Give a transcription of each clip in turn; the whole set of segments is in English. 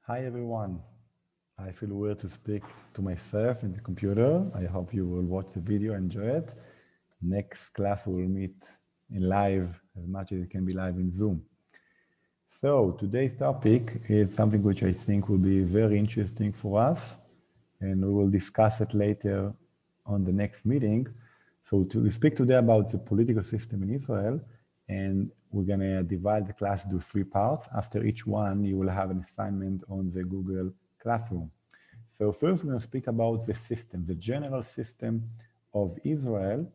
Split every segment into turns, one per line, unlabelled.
Hi everyone. I feel weird to speak to myself in the computer. I hope you will watch the video, enjoy it. Next class we'll meet in live as much as it can be live in Zoom. So today's topic is something which I think will be very interesting for us, and we will discuss it later on the next meeting. So we speak today about the political system in Israel, and we're gonna divide the class into three parts. After each one, you will have an assignment on the Google Classroom. So first, we're gonna speak about the system, the general system of Israel,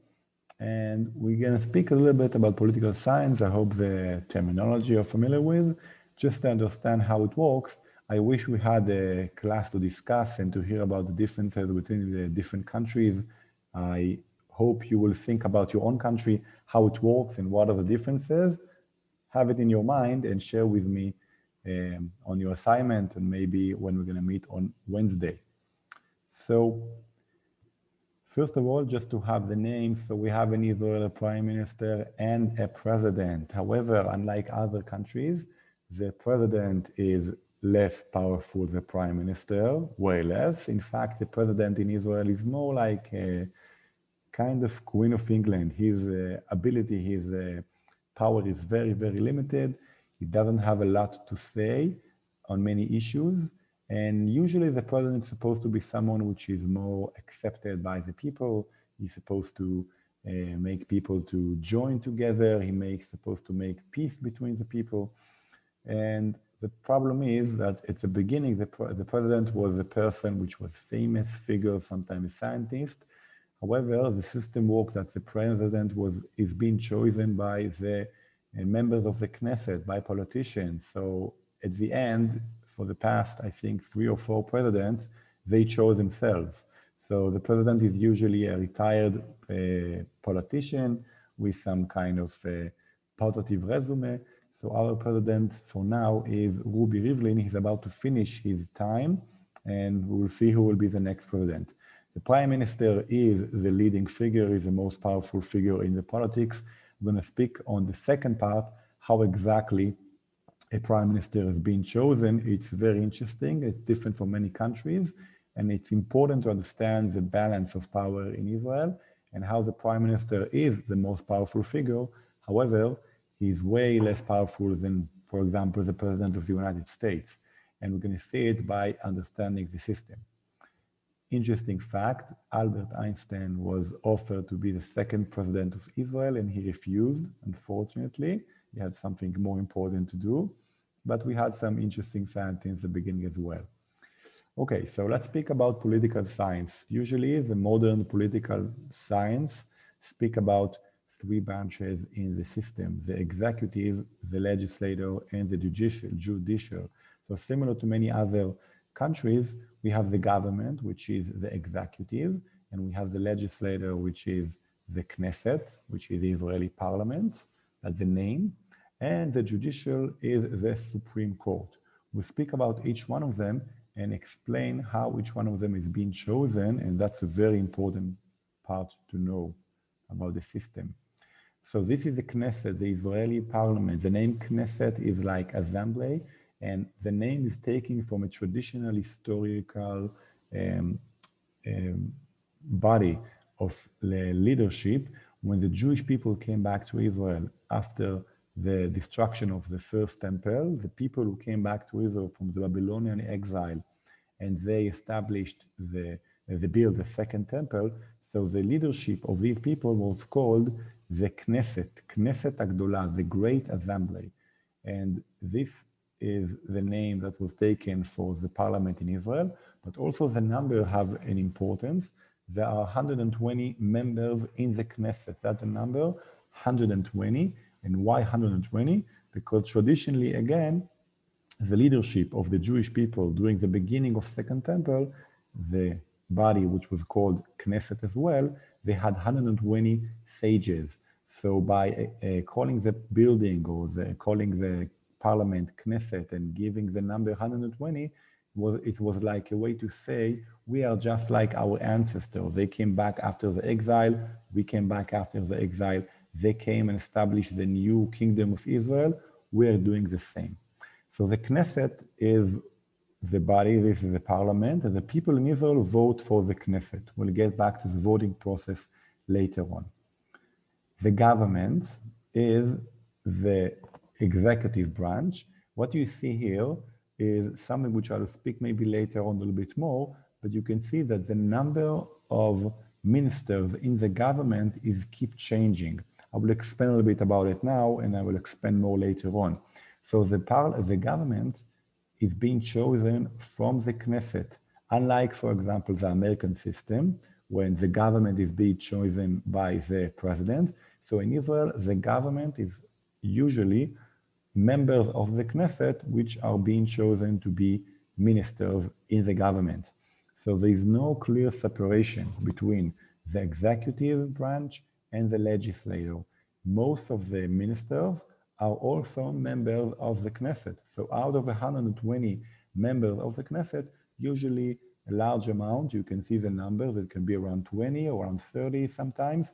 and we're going to speak a little bit about political science. I hope the terminology you're familiar with, just to understand how it works. I wish we had a class to discuss and to hear about the differences between the different countries. I hope you will think about your own country, how it works and what are the differences. Have it in your mind and share with me on your assignment and maybe when we're going to meet on Wednesday. So first of all, just to have the names, so we have in Israel a prime minister and a president. However, unlike other countries, the president is less powerful than the prime minister, way less. In fact, the president in Israel is more like a kind of Queen of England. His ability, his power is very, very limited. He doesn't have a lot to say on many issues. And usually the president is supposed to be someone which is more accepted by the people. He's supposed to make people to join together. Supposed to make peace between the people. And the problem is that at the beginning, the president was a person which was famous figure, sometimes scientist. However, the system works that the president is being chosen by the members of the Knesset, by politicians. So at the end, for the past, I think, 3 or 4 presidents, they chose themselves. So the president is usually a retired politician with some kind of positive resume. So our president for now is Rubi Rivlin. He's about to finish his time, and we'll see who will be the next president. The prime minister is the leading figure, is the most powerful figure in the politics. I'm going to speak on the second part, how exactly a prime minister is being chosen. It's very interesting. It's different from many countries, and it's important to understand the balance of power in Israel and how the prime minister is the most powerful figure. However, he's way less powerful than, for example, the president of the United States. And we're going to see it by understanding the system. Interesting fact, Albert Einstein was offered to be the second president of Israel and he refused, unfortunately. He had something more important to do, but we had some interesting scientists in the beginning as well. Okay, so let's speak about political science. Usually the modern political science speak about 3 branches in the system, the executive, the legislator, and the judicial. So similar to many other countries, we have the government, which is the executive, and we have the legislator, which is the Knesset, which is the Israeli parliament, that's the name, and the judicial is the Supreme Court. We'll speak about each one of them and explain how each one of them is being chosen, and that's a very important part to know about the system. So this is the Knesset, the Israeli parliament. The name Knesset is like assembly, and the name is taken from a traditional historical body of leadership when the Jewish people came back to Israel after the destruction of the first temple. The people who came back to Israel from the Babylonian exile, and they established built the second temple. So the leadership of these people was called the Knesset, Knesset Agdola, the Great Assembly. And this is the name that was taken for the parliament in Israel, but also the number have an importance. There are 120 members in the Knesset. That's the number, 120. And why 120? Because traditionally, again, the leadership of the Jewish people during the beginning of Second Temple, the body which was called Knesset as well, they had 120 sages. So by calling the building or calling the parliament Knesset and giving the number 120, it was like a way to say, we are just like our ancestors. They came back after the exile. We came back after the exile. They came and established the new kingdom of Israel. We are doing the same. So the Knesset is the body, this is the parliament, and the people in Israel vote for the Knesset. We'll get back to the voting process later on. The government is the executive branch. What you see here is something which I'll speak maybe later on a little bit more, but you can see that the number of ministers in the government is keep changing. I will explain a little bit about it now, and I will explain more later on. So the government is being chosen from the Knesset, unlike, for example, the American system, when the government is being chosen by the president. So in Israel, the government is usually members of the Knesset, which are being chosen to be ministers in the government. So there is no clear separation between the executive branch and the legislature. Most of the ministers are also members of the Knesset. So out of 120 members of the Knesset, usually a large amount, you can see the numbers, it can be around 20 or around 30 sometimes,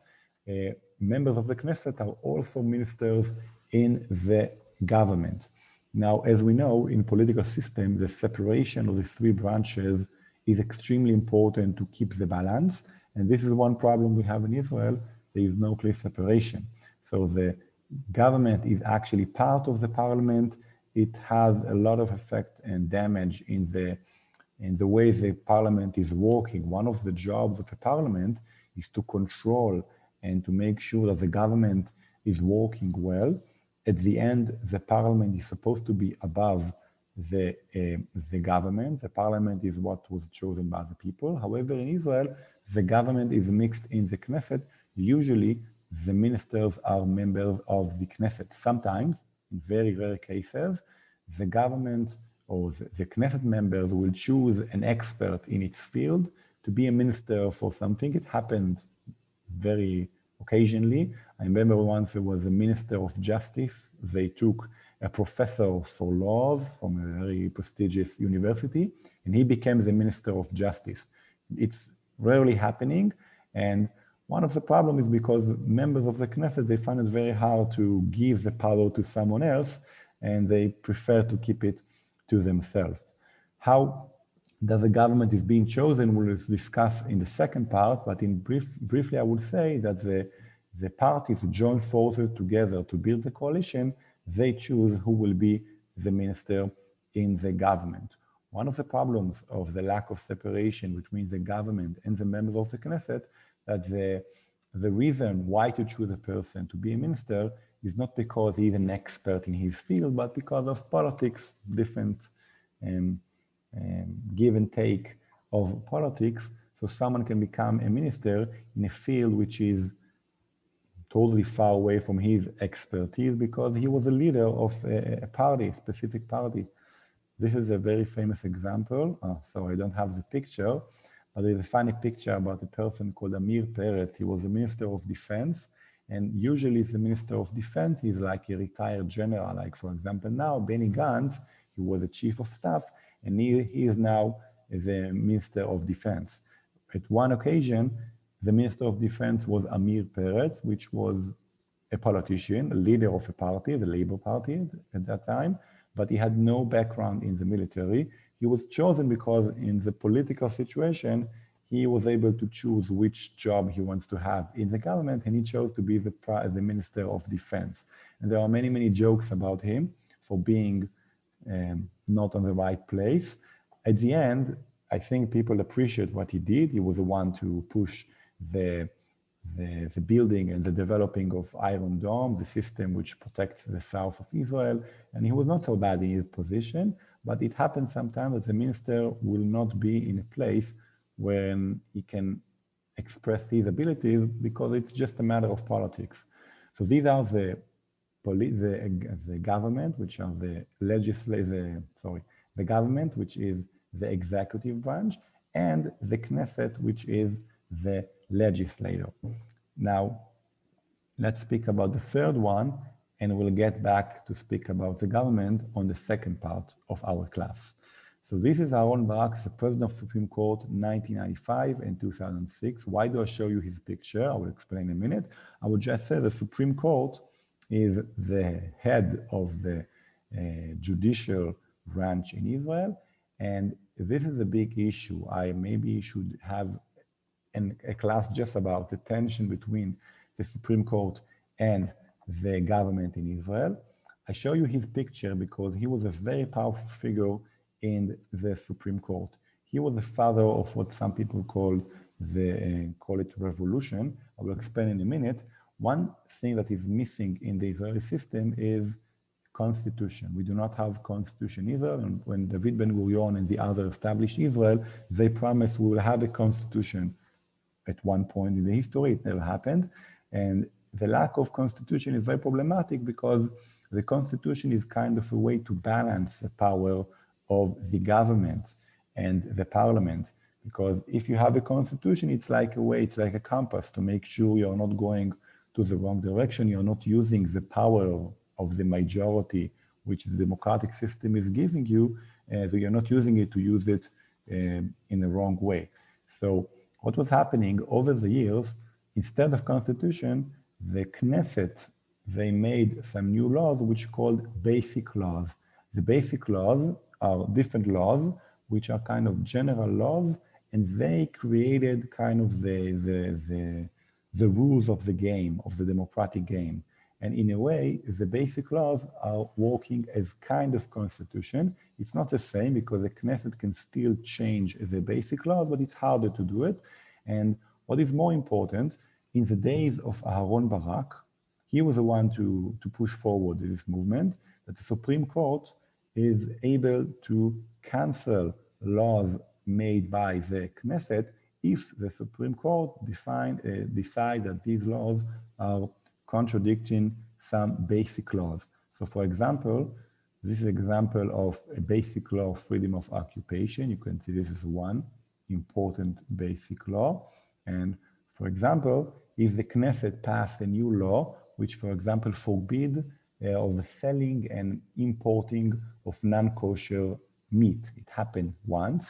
members of the Knesset are also ministers in the government. Now, as we know, in political system, the separation of the three branches is extremely important to keep the balance. And this is one problem we have in Israel. There is no clear separation. So the government is actually part of the parliament. It has a lot of effect and damage in the way the parliament is working. One of the jobs of a parliament is to control and to make sure that the government is working well. At the end, the parliament is supposed to be above the government. The parliament is what was chosen by the people. However, in Israel, the government is mixed in the Knesset. Usually, the ministers are members of the Knesset. Sometimes, in very rare cases, the government or the Knesset members will choose an expert in its field to be a minister for something. It happened very occasionally. I remember once there was a minister of justice. They took a professor for laws from a very prestigious university, and he became the minister of justice. It's rarely happening, and one of the problems is because members of the Knesset, they find it very hard to give the power to someone else, and they prefer to keep it to themselves. How does the government is being chosen? We'll discuss in the second part, but briefly, I would say that the parties who join forces together to build the coalition, they choose who will be the minister in the government. One of the problems of the lack of separation between the government and the members of the Knesset, that the reason why to choose a person to be a minister is not because he's an expert in his field, but because of politics, different give and take of politics. So someone can become a minister in a field which is totally far away from his expertise because he was a leader of a party, a specific party. This is a very famous example. So I don't have the picture, but there's a funny picture about a person called Amir Peretz. He was a minister of defense. And usually the minister of defense is like a retired general. Like, for example, now Benny Gantz, he was the chief of staff, and he is now the minister of defense. At one occasion, the minister of defense was Amir Peretz, which was a politician, a leader of a party, the Labour Party at that time, but he had no background in the military. He was chosen because in the political situation, he was able to choose which job he wants to have in the government, and he chose to be the Minister of Defense. And there are many, many jokes about him for being not on the right place. At the end, I think people appreciate what he did. He was the one to push the building and the developing of Iron Dome, the system which protects the south of Israel. And he was not so bad in his position, but it happens sometimes that the minister will not be in a place when he can express his abilities because it's just a matter of politics. So these are the government, which are the government, which is the executive branch, and the Knesset, which is the legislator. Now, let's speak about the third one, and we'll get back to speak about the government on the second part of our class. So this is Aaron Barak, the president of the Supreme Court, 1995 and 2006. Why do I show you his picture? I will explain in a minute. I will just say the Supreme Court is the head of the judicial branch in Israel, And this is a big issue. I maybe should have a class just about the tension between the Supreme Court and the government in Israel. I show you his picture because he was a very powerful figure in the Supreme Court. He was the father of what some people call it revolution. I will explain in a minute. One thing that is missing in the Israeli system is constitution. We do not have constitution either. And when David Ben-Gurion and the other established Israel, they promised we will have a constitution at one point in the history. It never happened. And the lack of constitution is very problematic because the constitution is kind of a way to balance the power of the government and the parliament. Because if you have a constitution, it's like a way, it's like a compass to make sure you're not going to the wrong direction. You're not using the power of the majority, which the democratic system is giving you, so you're not using it to use it in the wrong way. So what was happening over the years, instead of constitution, the Knesset, they made some new laws which are called basic laws. The basic laws are different laws, which are kind of general laws, and they created kind of the rules of the game, of the democratic game. And in a way, the basic laws are working as kind of constitution. It's not the same because the Knesset can still change the basic laws, but it's harder to do it. And what is more important, in the days of Aharon Barak, he was the one to push forward this movement, that the Supreme Court is able to cancel laws made by the Knesset if the Supreme Court decide that these laws are contradicting some basic laws. So for example, this is an example of a basic law of freedom of occupation. You can see this is one important basic law. And for example, if the Knesset passed a new law, which for example forbid of the selling and importing of non-kosher meat. It happened once,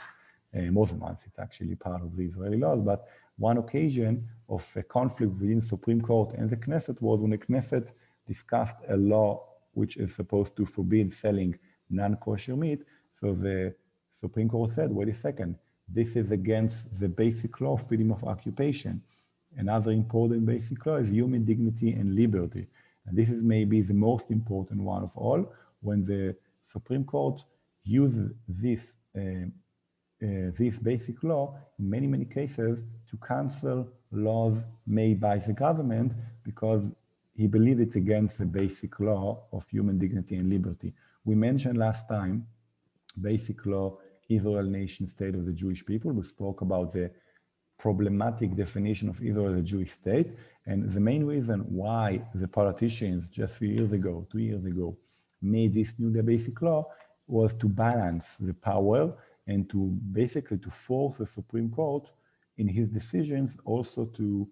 more than once, it's actually part of the Israeli laws, but one occasion of a conflict within the Supreme Court and the Knesset was when the Knesset discussed a law which is supposed to forbid selling non-kosher meat. So the Supreme Court said, wait a second, this is against the basic law of freedom of occupation. Another important basic law is human dignity and liberty. And this is maybe the most important one of all, when the Supreme Court uses this basic law in many, many cases to cancel laws made by the government because he believes it's against the basic law of human dignity and liberty. We mentioned last time, basic law, Israel nation state of the Jewish people. We spoke about the problematic definition of Israel as a Jewish state. And the main reason why the politicians just 2 years ago, made this new basic law was to balance the power and to basically to force the Supreme Court in his decisions also to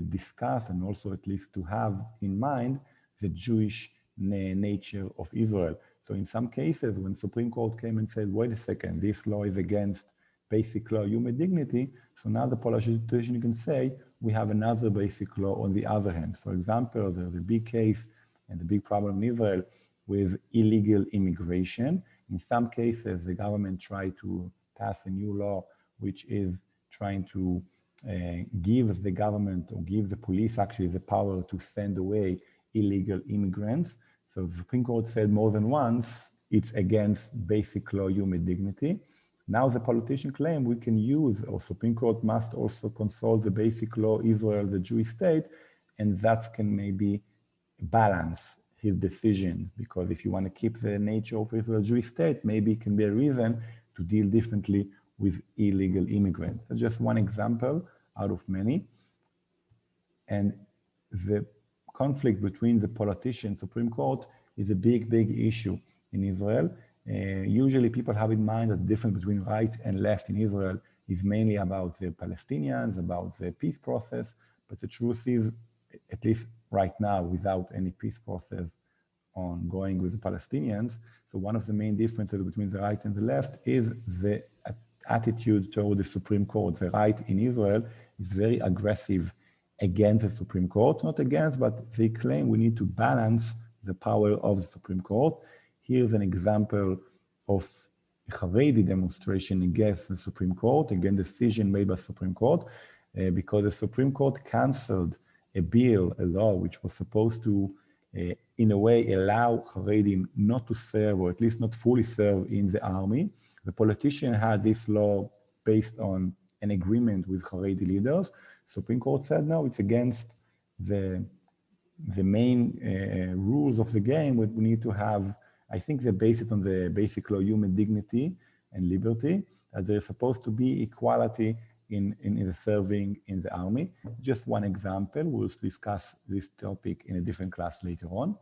discuss and also at least to have in mind the Jewish nature of Israel. So in some cases, when Supreme Court came and said, wait a second, this law is against basic law, human dignity, so now the politician can say, we have another basic law on the other hand. For example, there's a big case and the big problem in Israel with illegal immigration. In some cases, the government tried to pass a new law, which is trying to give the government or give the police actually the power to send away illegal immigrants. So the Supreme Court said more than once, it's against basic law, human dignity. Now the politician claim we can use, or Supreme Court must also consult the basic law, Israel, the Jewish state, and that can maybe balance his decision, because if you want to keep the nature of Israel, Jewish state, maybe it can be a reason to deal differently with illegal immigrants. So just one example out of many. And the conflict between the politician and Supreme Court is a big, big issue in Israel. Usually people have in mind that the difference between right and left in Israel is mainly about the Palestinians, about the peace process, but the truth is, at least right now, without any peace process ongoing with the Palestinians, so one of the main differences between the right and the left is the attitude toward the Supreme Court. The right in Israel is very aggressive against the Supreme Court, not against, but they claim we need to balance the power of the Supreme Court. Here's an example of Haredi demonstration against the Supreme Court, against decision made by the Supreme Court, because the Supreme Court canceled a bill, a law, which was supposed to, in a way, allow Haredim not to serve, or at least not fully serve in the army. The politician had this law based on an agreement with Haredi leaders. Supreme Court said, no, it's against the main rules of the game. We need to have, I think they base it on the basic law, human dignity and liberty, that there's supposed to be equality in the serving in the army. Just one example, we'll discuss this topic in a different class later on.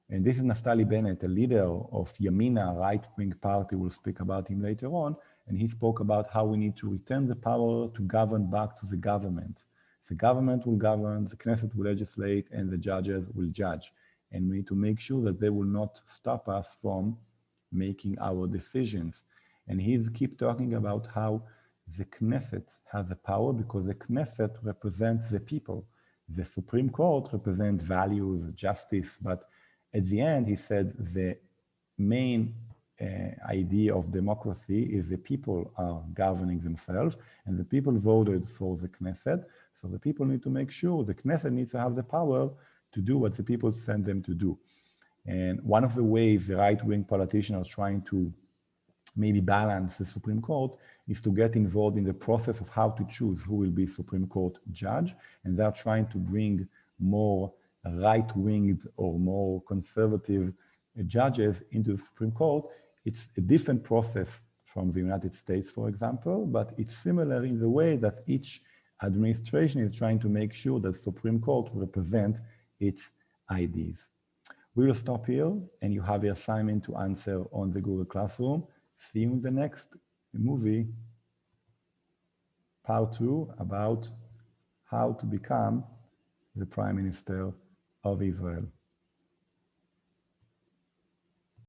And this is Naftali Bennett, a leader of Yamina, right-wing party. We'll speak about him later on. And he spoke about how we need to return the power to govern back to the government. The government will govern, the Knesset will legislate, and the judges will judge. And we need to make sure that they will not stop us from making our decisions. And he's keep talking about how the Knesset has the power because the Knesset represents the people. The Supreme Court represents values, justice, but at the end, he said the main idea of democracy is the people are governing themselves, and the people voted for the Knesset. So the people need to make sure the Knesset needs to have the power to do what the people send them to do. And one of the ways the right-wing politicians are trying to maybe balance the Supreme Court is to get involved in the process of how to choose who will be Supreme Court judge. And they're trying to bring more right-winged or more conservative judges into the Supreme Court. It's a different process from the United States, for example, but it's similar in the way that each administration is trying to make sure that the Supreme Court will represent its ideas. We will stop here, and you have the assignment to answer on the Google Classroom. See you in the next movie, part 2, about how to become the Prime Minister of Israel.